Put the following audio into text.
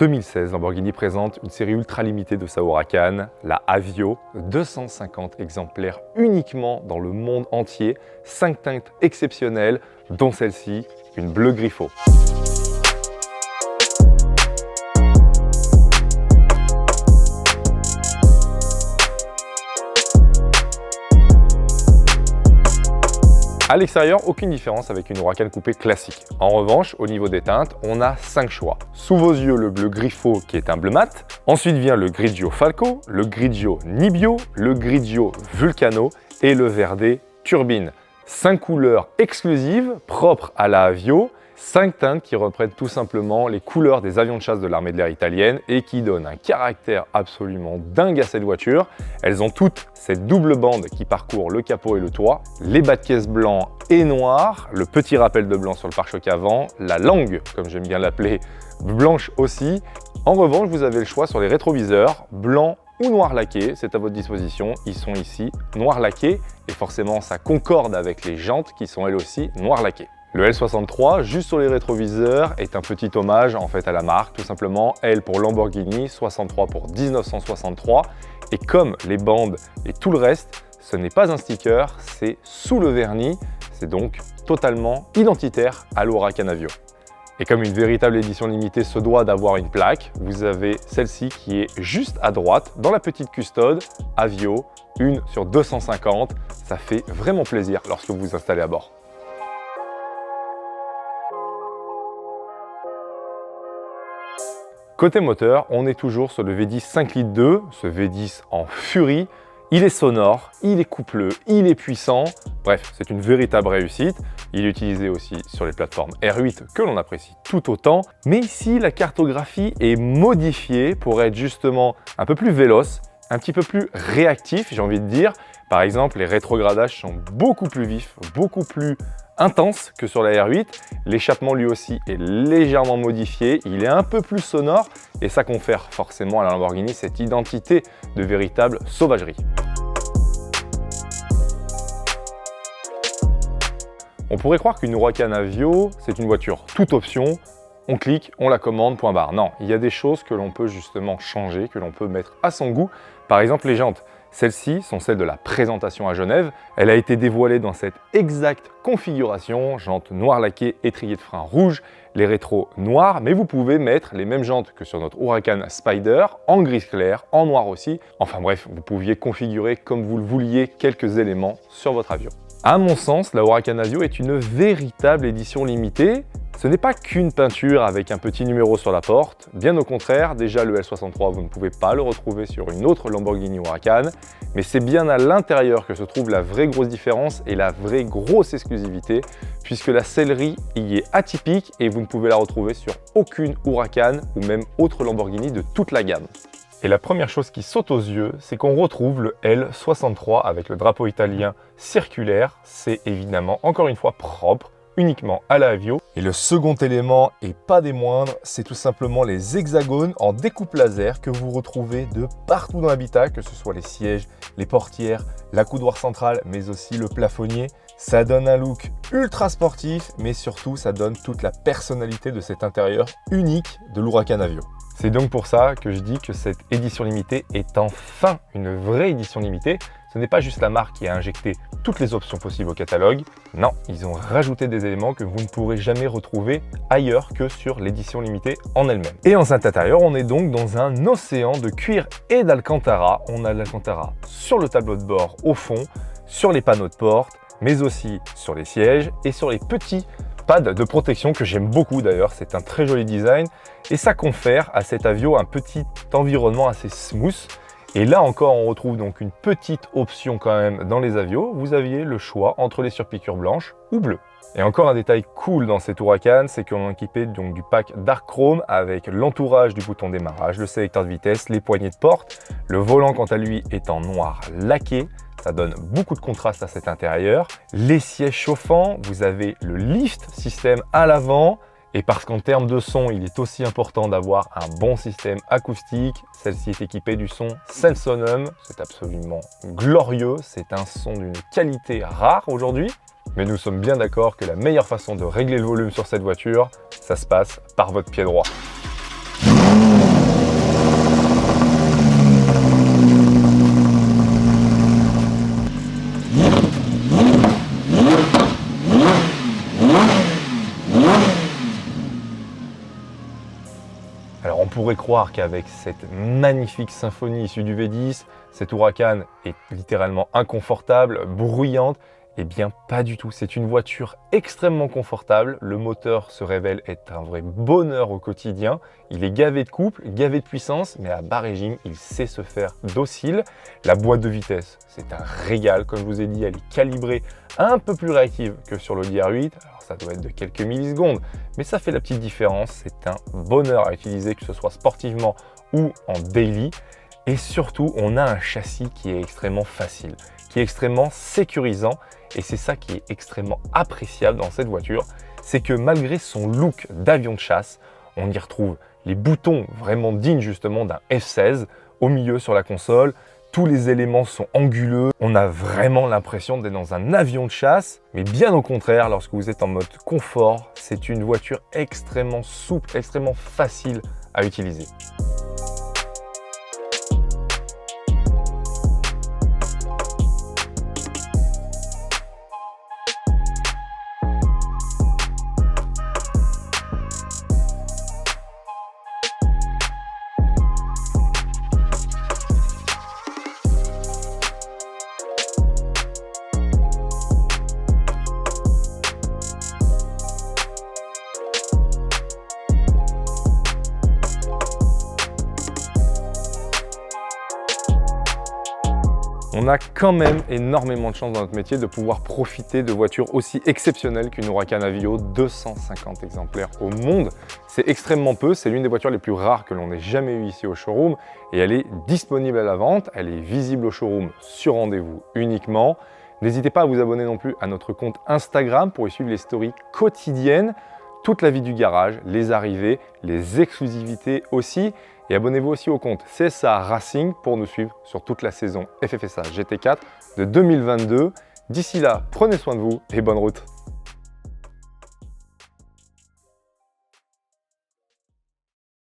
2016, Lamborghini présente une série ultra limitée de sa Huracan, la Avio, 250 exemplaires uniquement dans le monde entier, 5 teintes exceptionnelles, dont celle-ci, une bleue Griffo. À l'extérieur, aucune différence avec une Huracan coupé classique. En revanche, au niveau des teintes, on a 5 choix. Sous vos yeux, le bleu Griffo qui est un bleu mat. Ensuite vient le Grigio Falco, le Grigio Nibbio, le Grigio Vulcano et le Verde Turbine. 5 couleurs exclusives, propres à la Avio. 5 teintes qui reprennent tout simplement les couleurs des avions de chasse de l'armée de l'air italienne et qui donnent un caractère absolument dingue à cette voiture. Elles ont toutes cette double bande qui parcourt le capot et le toit, les bas de caisse blancs et noirs, le petit rappel de blanc sur le pare-choc avant, la langue, comme j'aime bien l'appeler, blanche aussi. En revanche, vous avez le choix sur les rétroviseurs, blanc ou noir laqué, c'est à votre disposition. Ils sont ici noir laqué et forcément ça concorde avec les jantes qui sont elles aussi noir laquées. Le L63, juste sur les rétroviseurs, est un petit hommage en fait à la marque, tout simplement. L pour Lamborghini, 63 pour 1963. Et comme les bandes et tout le reste, ce n'est pas un sticker, c'est sous le vernis. C'est donc totalement identitaire à l'Huracan Avio. Et comme une véritable édition limitée se doit d'avoir une plaque, vous avez celle-ci qui est juste à droite, dans la petite custode, Avio, 1 sur 250. Ça fait vraiment plaisir lorsque vous vous installez à bord. Côté moteur, on est toujours sur le V10 5 litres 2, ce V10 en furie. Il est sonore, il est coupleux, il est puissant. Bref, c'est une véritable réussite. Il est utilisé aussi sur les plateformes R8 que l'on apprécie tout autant. Mais ici, la cartographie est modifiée pour être justement un peu plus véloce, un petit peu plus réactif, j'ai envie de dire. Par exemple, les rétrogradages sont beaucoup plus vifs, beaucoup plus intenses que sur la R8. L'échappement lui aussi est légèrement modifié, il est un peu plus sonore et ça confère forcément à la Lamborghini cette identité de véritable sauvagerie. On pourrait croire qu'une Huracan Avio, c'est une voiture toute option. On clique, on la commande, point barre. Non, il y a des choses que l'on peut justement changer, que l'on peut mettre à son goût. Par exemple, les jantes. Celles-ci sont celles de la présentation à Genève. Elle a été dévoilée dans cette exacte configuration, jantes noires laquées, étrier de frein rouge, les rétros noirs, mais vous pouvez mettre les mêmes jantes que sur notre Huracan Spider, en gris clair, en noir aussi. Enfin bref, vous pouviez configurer comme vous le vouliez quelques éléments sur votre avion. À mon sens, la Huracan Avio est une véritable édition limitée. Ce n'est pas qu'une peinture avec un petit numéro sur la porte, bien au contraire, déjà le L63 vous ne pouvez pas le retrouver sur une autre Lamborghini Huracan, mais c'est bien à l'intérieur que se trouve la vraie grosse différence et la vraie grosse exclusivité, puisque la sellerie y est atypique et vous ne pouvez la retrouver sur aucune Huracan ou même autre Lamborghini de toute la gamme. Et la première chose qui saute aux yeux, c'est qu'on retrouve le L63 avec le drapeau italien circulaire, c'est évidemment encore une fois propre, uniquement à la Avio. Et le second élément, et pas des moindres, c'est tout simplement les hexagones en découpe laser que vous retrouvez de partout dans l'habitacle, que ce soit les sièges, les portières, la coudoir centrale, mais aussi le plafonnier. Ça donne un look ultra sportif, mais surtout ça donne toute la personnalité de cet intérieur unique de l'Huracan Avio. C'est donc pour ça que je dis que cette édition limitée est enfin une vraie édition limitée. Ce n'est pas juste la marque qui a injecté toutes les options possibles au catalogue. Non, ils ont rajouté des éléments que vous ne pourrez jamais retrouver ailleurs que sur l'édition limitée en elle-même. Et en cet intérieur, on est donc dans un océan de cuir et d'Alcantara. On a l'Alcantara sur le tableau de bord au fond, sur les panneaux de porte, mais aussi sur les sièges et sur les petits pads de protection que j'aime beaucoup d'ailleurs. C'est un très joli design et ça confère à cet Avio un petit environnement assez smooth. Et là encore, on retrouve donc une petite option quand même dans les Avios. Vous aviez le choix entre les surpiqûres blanches ou bleues. Et encore un détail cool dans cette Huracan, c'est qu'on est équipé donc du pack Dark Chrome avec l'entourage du bouton démarrage, le sélecteur de vitesse, les poignées de porte. Le volant quant à lui est en noir laqué. Ça donne beaucoup de contraste à cet intérieur. Les sièges chauffants, vous avez le lift système à l'avant. Et parce qu'en termes de son, il est aussi important d'avoir un bon système acoustique. Celle-ci est équipée du son Sensonum. C'est absolument glorieux. C'est un son d'une qualité rare aujourd'hui. Mais nous sommes bien d'accord que la meilleure façon de régler le volume sur cette voiture, ça se passe par votre pied droit. Alors on pourrait croire qu'avec cette magnifique symphonie issue du V10, cette Huracan est littéralement inconfortable, bruyante. Eh bien pas du tout, c'est une voiture extrêmement confortable, le moteur se révèle être un vrai bonheur au quotidien, il est gavé de couple, gavé de puissance, mais à bas régime, il sait se faire docile. La boîte de vitesse, c'est un régal, comme je vous ai dit, elle est calibrée un peu plus réactive que sur le R8, alors ça doit être de quelques millisecondes, mais ça fait la petite différence, c'est un bonheur à utiliser, que ce soit sportivement ou en daily. Et surtout, on a un châssis qui est extrêmement facile, qui est extrêmement sécurisant. Et c'est ça qui est extrêmement appréciable dans cette voiture, c'est que malgré son look d'avion de chasse, on y retrouve les boutons vraiment dignes justement d'un F16 au milieu sur la console. Tous les éléments sont anguleux, on a vraiment l'impression d'être dans un avion de chasse, mais bien au contraire, lorsque vous êtes en mode confort, c'est une voiture extrêmement souple, extrêmement facile à utiliser. On a quand même énormément de chance dans notre métier de pouvoir profiter de voitures aussi exceptionnelles qu'une Huracan Aveo, 250 exemplaires au monde. C'est extrêmement peu, c'est l'une des voitures les plus rares que l'on ait jamais eues ici au showroom et elle est disponible à la vente, elle est visible au showroom sur rendez-vous uniquement. N'hésitez pas à vous abonner non plus à notre compte Instagram pour y suivre les stories quotidiennes, toute la vie du garage, les arrivées, les exclusivités aussi. Et abonnez-vous aussi au compte CSA Racing pour nous suivre sur toute la saison FFSA GT4 de 2022. D'ici là, prenez soin de vous et bonne route.